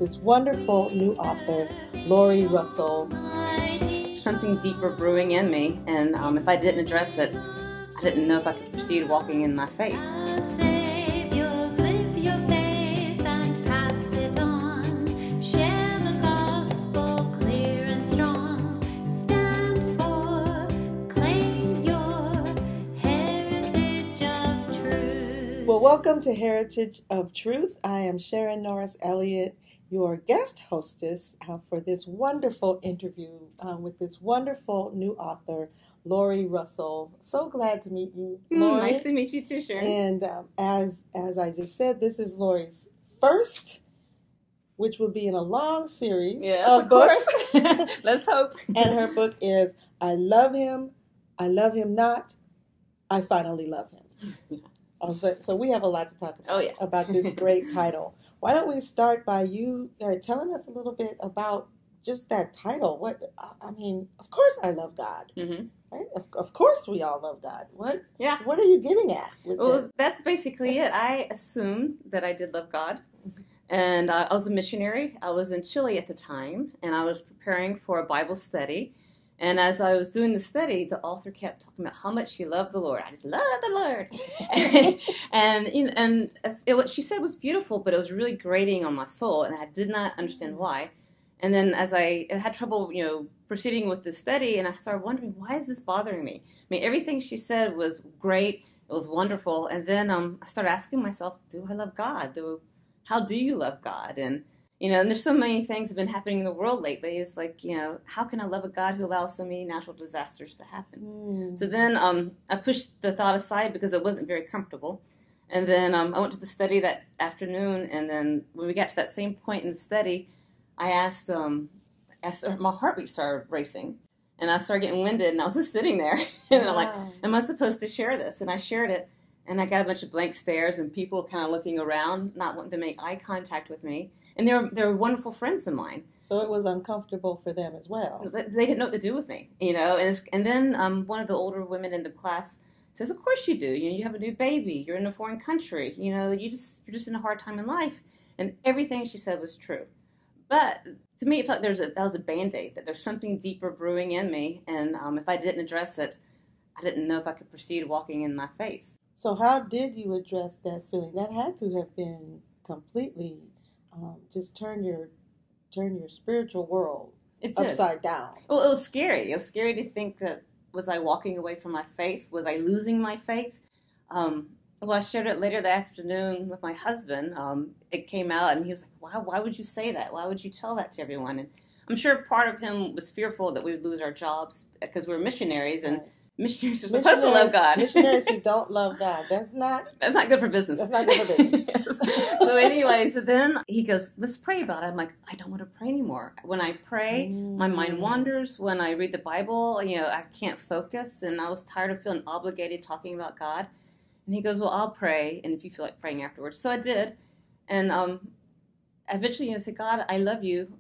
this wonderful new author, Lori Russell. Something deeper brewing in me, and if I didn't address it, I didn't know if I could proceed walking in my faith. Well, welcome to Heritage of Truth. I am Sharon Norris Elliott, your guest hostess for this wonderful interview with this wonderful new author, Lori Russell. So glad to meet you, Lori. Nice to meet you too, Sharon. And as I just said, this is Lori's first, which will be in a long series of books. Let's hope. And her book is I Love Him Not, I Finally Love Him. So we have a lot to talk about, about this great title. Why don't we start by you telling us a little bit about just that title? Of course I love God. Mm-hmm. Right? Of course we all love God. What are you getting at? That's basically it. I assumed that I did love God. And I was a missionary. I was in Chile at the time, and I was preparing for a Bible study. And as I was doing the study, the author kept talking about how much she loved the Lord. I just love the Lord. and what she said was beautiful, but it was really grating on my soul, and I did not understand why. And then as I had trouble, proceeding with the study, and I started wondering, why is this bothering me? I mean, everything she said was great. It was wonderful. And then I started asking myself, do I love God? How do you love God? And and there's so many things that have been happening in the world lately. It's like, how can I love a God who allows so many natural disasters to happen? So then I pushed the thought aside because it wasn't very comfortable. And then I went to the study that afternoon. And then when we got to that same point in the study, I asked my heartbeat started racing. And I started getting winded. And I was just sitting there. And I'm like, am I supposed to share this? And I shared it. And I got a bunch of blank stares and people kind of looking around, not wanting to make eye contact with me. And they were wonderful friends of mine. So it was uncomfortable for them as well. They didn't know what to do with me, And then one of the older women in the class says, "Of course you do. You have a new baby. You're in a foreign country. You're just in a hard time in life." And everything she said was true. But to me, it felt like that was a Band-Aid. That there's something deeper brewing in me, and if I didn't address it, I didn't know if I could proceed walking in my faith. So how did you address that feeling? That had to have been completely. Just turn your spiritual world upside down. Well, it was scary. It was scary to think that, was I walking away from my faith? Was I losing my faith? I shared it later that afternoon with my husband. It came out, and he was like, why would you say that? Why would you tell that to everyone? And I'm sure part of him was fearful that we would lose our jobs because we're missionaries, and missionaries are supposed to love God. Missionaries who don't love God. That's not good for business. That's not good for business. So anyway, so then he goes, let's pray about it. I'm like, I don't want to pray anymore. When I pray, my mind wanders. When I read the Bible, I can't focus. And I was tired of feeling obligated talking about God. And he goes, well, I'll pray. And if you feel like praying afterwards. So I did. And eventually I said, God, I love you.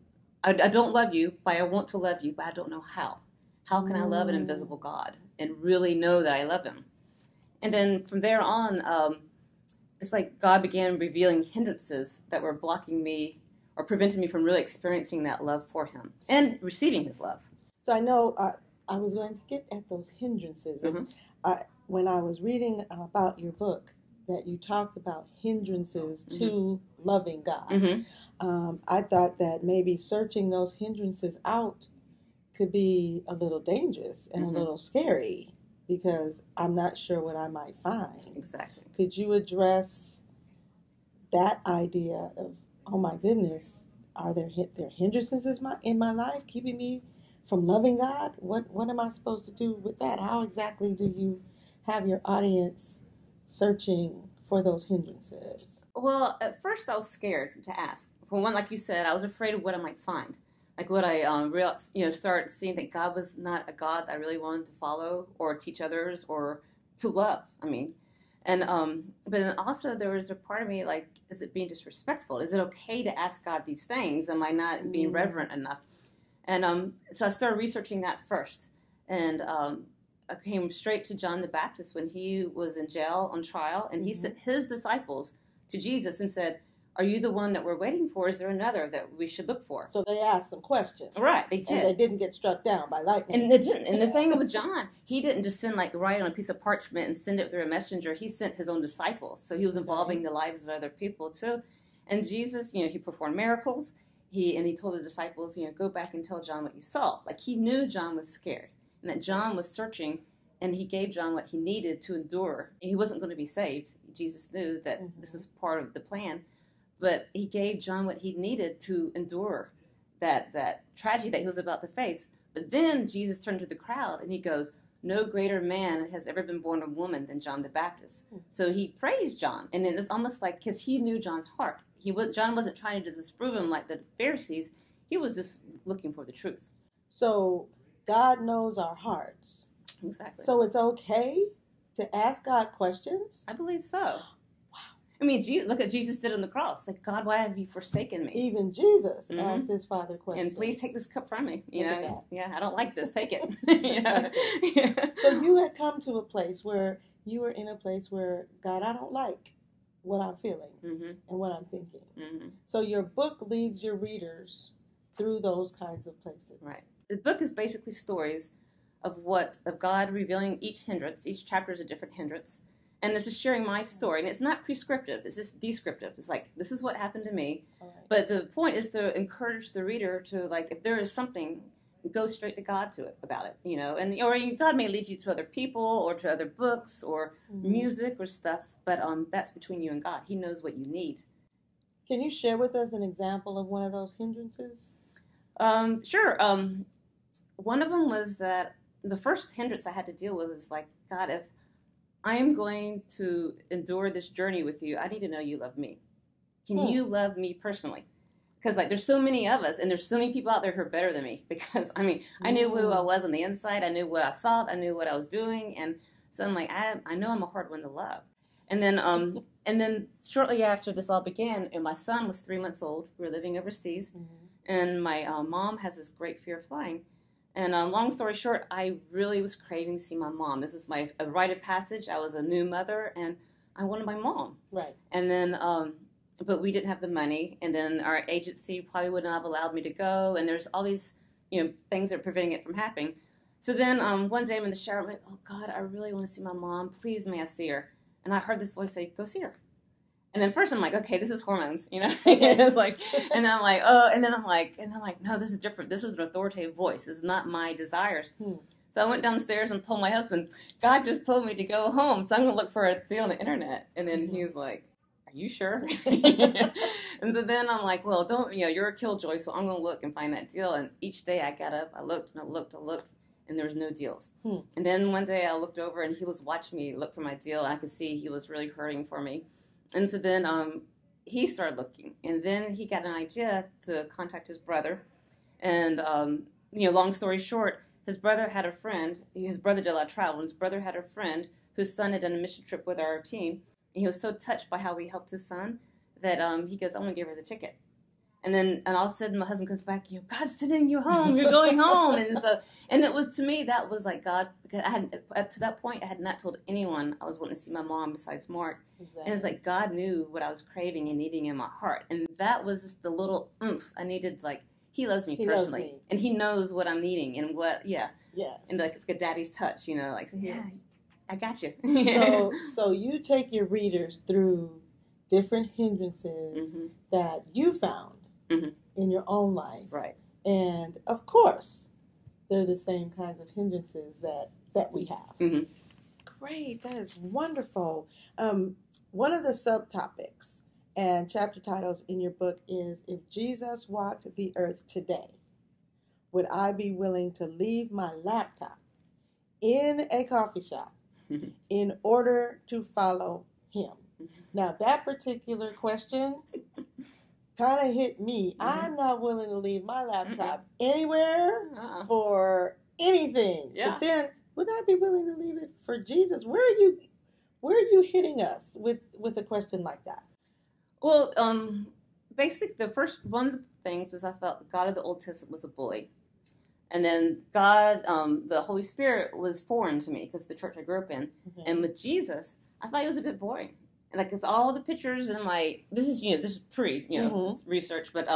I don't love you, but I want to love you, but I don't know how. How can I love an invisible God and really know that I love him? And then from there on, it's like God began revealing hindrances that were blocking me or preventing me from really experiencing that love for him and receiving his love. So I know I was going to get at those hindrances. Mm-hmm. And when I was reading about your book, that you talked about hindrances to loving God, I thought that maybe searching those hindrances out could be a little dangerous and a little scary because I'm not sure what I might find. Exactly. Could you address that idea of, oh my goodness, are there hindrances in my life keeping me from loving God? What am I supposed to do with that? How exactly do you have your audience searching for those hindrances? Well, at first I was scared to ask. For one, like you said, I was afraid of what I might find. Like would I start seeing that God was not a God that I really wanted to follow or teach others or to love. But then also there was a part of me like, is it being disrespectful? Is it okay to ask God these things? Am I not being reverent enough? And so I started researching that first. And I came straight to John the Baptist when he was in jail on trial. And he sent his disciples to Jesus and said, are you the one that we're waiting for? Is there another that we should look for? So they asked some questions. Right, they did. And they didn't get struck down by lightning. And they didn't. And the thing with John, he didn't just send, like, write on a piece of parchment and send it through a messenger. He sent his own disciples. So he was involving the lives of other people, too. And Jesus, he performed miracles. He told the disciples, go back and tell John what you saw. Like, he knew John was scared and that John was searching, and he gave John what he needed to endure. He wasn't going to be saved. Jesus knew that this was part of the plan, but he gave John what he needed to endure that tragedy that he was about to face. But then Jesus turned to the crowd and he goes, no greater man has ever been born of woman than John the Baptist. So he praised John, and then it's almost like, because he knew John's heart. John wasn't trying to disprove him like the Pharisees. He was just looking for the truth. So God knows our hearts. Exactly. So it's okay to ask God questions? I believe so. Wow. I mean, look at Jesus did on the cross. Like, God, why have you forsaken me? Even Jesus asked his Father questions. And please take this cup from me. I don't like this. Take it. So you had come to a place where you were in a place where, God, I don't like what I'm feeling and what I'm thinking. So your book leads your readers through those kinds of places. Right. The book is basically stories of God revealing each hindrance. Each chapter is a different hindrance. And this is sharing my story. And it's not prescriptive. It's just descriptive. It's like, this is what happened to me. Right. But the point is to encourage the reader to, like, if there is something, go straight to God about it, And or God may lead you to other people or to other books or music or stuff. But that's between you and God. He knows what you need. Can you share with us an example of one of those hindrances? Sure. One of them was that the first hindrance I had to deal with is like, God, if I am going to endure this journey with you, I need to know you love me. Can you love me personally? Because, like, there's so many of us, and there's so many people out there who are better than me. Because, I mean, I knew who I was on the inside. I knew what I thought. I knew what I was doing. And so I'm like, I know I'm a hard one to love. And then shortly after this all began, and my son was 3 months old. We were living overseas. And my mom has this great fear of flying. And long story short, I really was craving to see my mom. This is a rite of passage. I was a new mother, and I wanted my mom. Right. And then, but we didn't have the money. And then our agency probably wouldn't have allowed me to go. And there's all these, things that are preventing it from happening. So then one day I'm in the shower. I'm like, oh, God, I really want to see my mom. Please, may I see her? And I heard this voice say, go see her. And then first I'm like, okay, this is hormones, It's like, and then I'm like, oh, and then I'm like, no, this is different. This is an authoritative voice. This is not my desires. So I went downstairs and told my husband, God just told me to go home, so I'm going to look for a deal on the internet. And then he was like, are you sure? And so then I'm like, well, don't, you're a killjoy, so I'm going to look and find that deal. And each day I got up, I looked, and there was no deals. And then one day I looked over, and he was watching me look for my deal, and I could see he was really hurting for me. And so then he started looking, and then he got an idea to contact his brother. And, long story short, his brother had a friend. His brother did a lot of travel, and his brother had a friend whose son had done a mission trip with our team. And he was so touched by how we helped his son that he goes, I'm going to give her the ticket. And all of a sudden, my husband comes back, God's sending you home. You're going home. And it was, to me, that was like God, because up to that point, I had not told anyone I was wanting to see my mom besides Mark. Exactly. And it's like God knew what I was craving and needing in my heart. And that was just the little oomph I needed. Like, he loves me personally. Loves me. And he knows what I'm needing and what, Yes. And like, it's got daddy's touch, like, so, I got you. So you take your readers through different hindrances that you found in your own life. Right. And, of course, they're the same kinds of hindrances that we have. Great. That is wonderful. One of the subtopics and chapter titles in your book is, If Jesus Walked the Earth Today, Would I Be Willing to Leave My Laptop in a Coffee Shop in order to follow him? Now, that particular question kind of hit me. I'm not willing to leave my laptop anywhere for anything. Yeah. But then, would I be willing to leave it for Jesus? Where are you hitting us with a question like that? Well, basically, the first one of the things was I felt the God of the Old Testament was a bully. And then God, the Holy Spirit was foreign to me because the church I grew up in. And with Jesus, I thought he was a bit boring. And like it's all the pictures and this is pre it's research, but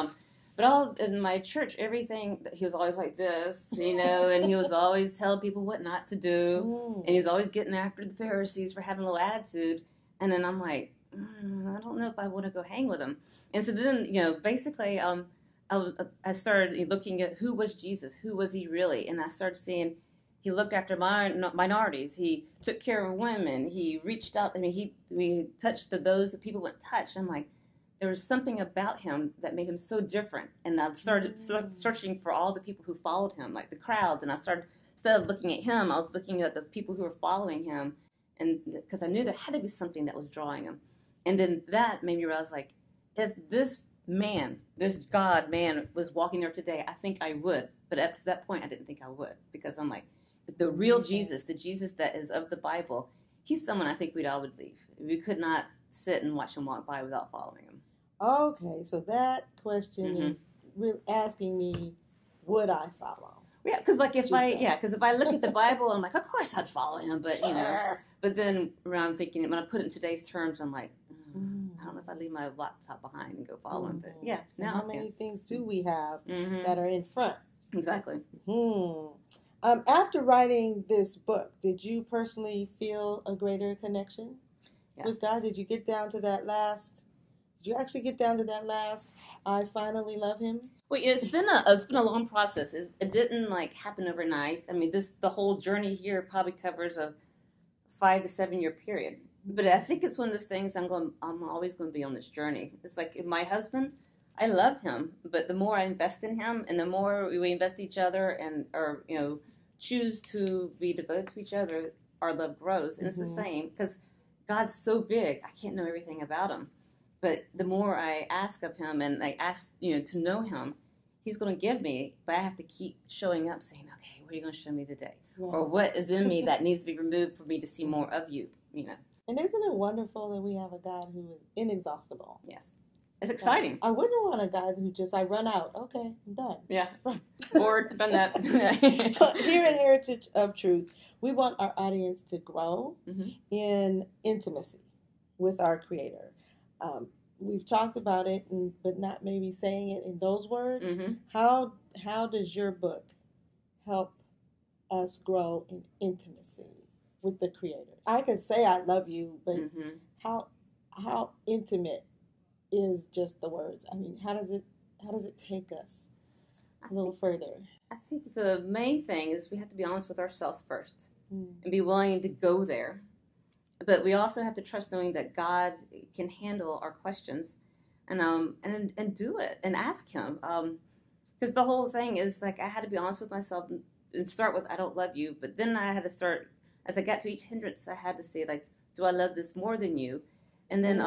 all in my church, everything he was always like this, and he was always telling people what not to do, and he was always getting after the Pharisees for having a little attitude. And then I'm like, I don't know if I want to go hang with him. And so then basically I started looking at who was Jesus, who was he really, and I started seeing. He looked after minorities. He took care of women. He reached out. I mean, he touched those that people wouldn't touch. I'm like, there was something about him that made him so different. And I started searching for all the people who followed him, like the crowds. And I started, instead of looking at him, I was looking at the people who were following him. And because I knew there had to be something that was drawing him. And then that made me realize, like, if this God man was walking there today, I think I would. But up to that point, I didn't think I would, because I'm like, the real Jesus, the Jesus that is of the Bible, he's someone I think all would leave. We could not sit and watch him walk by without following him. Okay, so that question is really asking me, would I follow? Yeah, because if I look at the Bible, I'm like, of course I'd follow him, but but then when I'm thinking, when I put it in today's terms, I'm like, I don't know if I leave my laptop behind and go follow him. But yeah, so how many things do we have that are in front? Exactly. After writing this book, did you personally feel a greater connection with God? Did you get down to that last? Did you actually get down to that last? I finally love Him. Well, it's been a long process. It didn't happen overnight. I mean, the whole journey here probably covers a 5 to 7 year period. But I think it's one of those things I'm always going to be on this journey. It's like my husband. I love him, but the more I invest in him, and the more we invest in each other, or choose to be devoted to each other, our love grows. And it's the same, because God's so big, I can't know everything about him. But the more I ask of him, and I ask to know him, he's going to give me. But I have to keep showing up, saying, "Okay, what are you going to show me today?" Yeah. Or what is in me that needs to be removed for me to see more of you? And isn't it wonderful that we have a God who is inexhaustible? Yes. It's exciting. I wouldn't want a guy who just, I run out. Okay, I'm done. Yeah. Or done that. Here at Heritage of Truth, we want our audience to grow in intimacy with our Creator. We've talked about it, but not maybe saying it in those words. How does your book help us grow in intimacy with the Creator? I can say I love you, but how intimate is just the words? I mean, how does it take us a little further? I think the main thing is we have to be honest with ourselves first and be willing to go there. But we also have to trust knowing that God can handle our questions and do it and ask him. Because the whole thing is I had to be honest with myself and start with I don't love you. But then I had to start, as I got to each hindrance, I had to say do I love this more than you? And then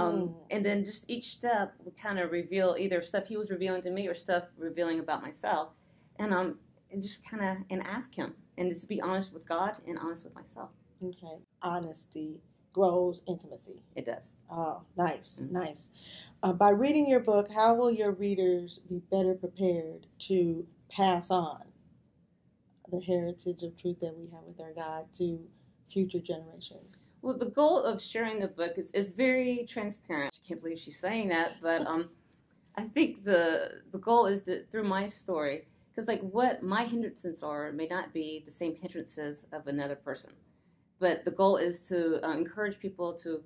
just each step would kind of reveal either stuff he was revealing to me or stuff revealing about myself, and just kind of ask him and just be honest with God and honest with myself. Okay, honesty grows intimacy. It does. Oh, nice, nice. By reading your book, how will your readers be better prepared to pass on the heritage of truth that we have with our God to future generations? Well, the goal of sharing the book is very transparent. I can't believe she's saying that, but I think the goal is that through my story, because what my hindrances are may not be the same hindrances of another person, but the goal is to encourage people to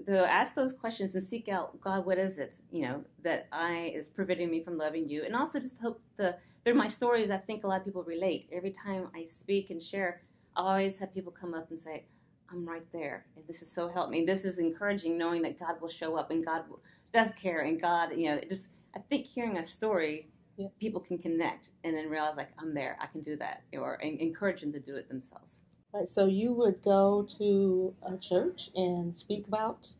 ask those questions and seek out God. What is it that is preventing me from loving you? And also just hope through my stories, I think a lot of people relate. Every time I speak and share, I always have people come up and say, I'm right there, and this is so helped me. This is encouraging, knowing that God will show up and God does care, and God, I think hearing a story, people can connect and then realize I'm there, I can do that, or encourage them to do it themselves. Right, so you would go to a church and speak about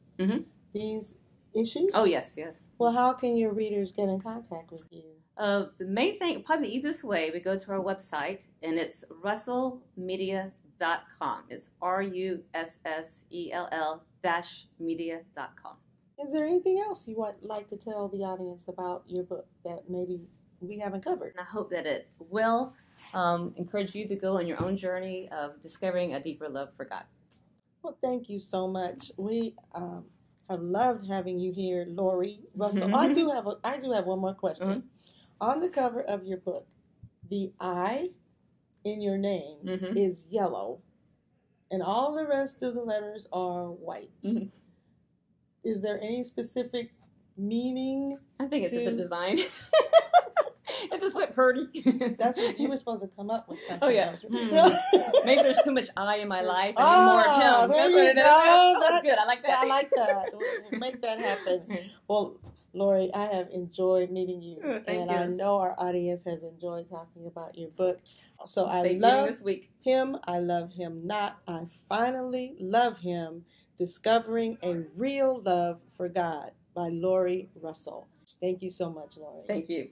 these issues? Oh, yes. Well, how can your readers get in contact with you? The main thing, probably the easiest way, we go to our website, and it's russellmedia.com. It's RUSSELL-media.com. Is there anything else you would like to tell the audience about your book that maybe we haven't covered? And I hope that it will encourage you to go on your own journey of discovering a deeper love for God. Well, thank you so much. We have loved having you here, Lori Russell. I do have one more question. Mm-hmm. On the cover of your book, the I in your name Mm-hmm. is yellow, and all the rest of the letters are white. Mm-hmm. Is there any specific meaning? I think it's just a design. It just looked pretty. That's what you were supposed to come up with. Something Oh yeah. Maybe there's too much I in my life and need more of him. There That's you what it is. go. That's good. I like that. I like that. We'll make that happen. Well, Lori, I have enjoyed meeting you, Thank you. I know our audience has enjoyed talking about your book. So I Stay love this week. him. I love him not. I finally love him. Discovering a Real Love for God by Lori Russell. Thank you so much, Lori. Thank you.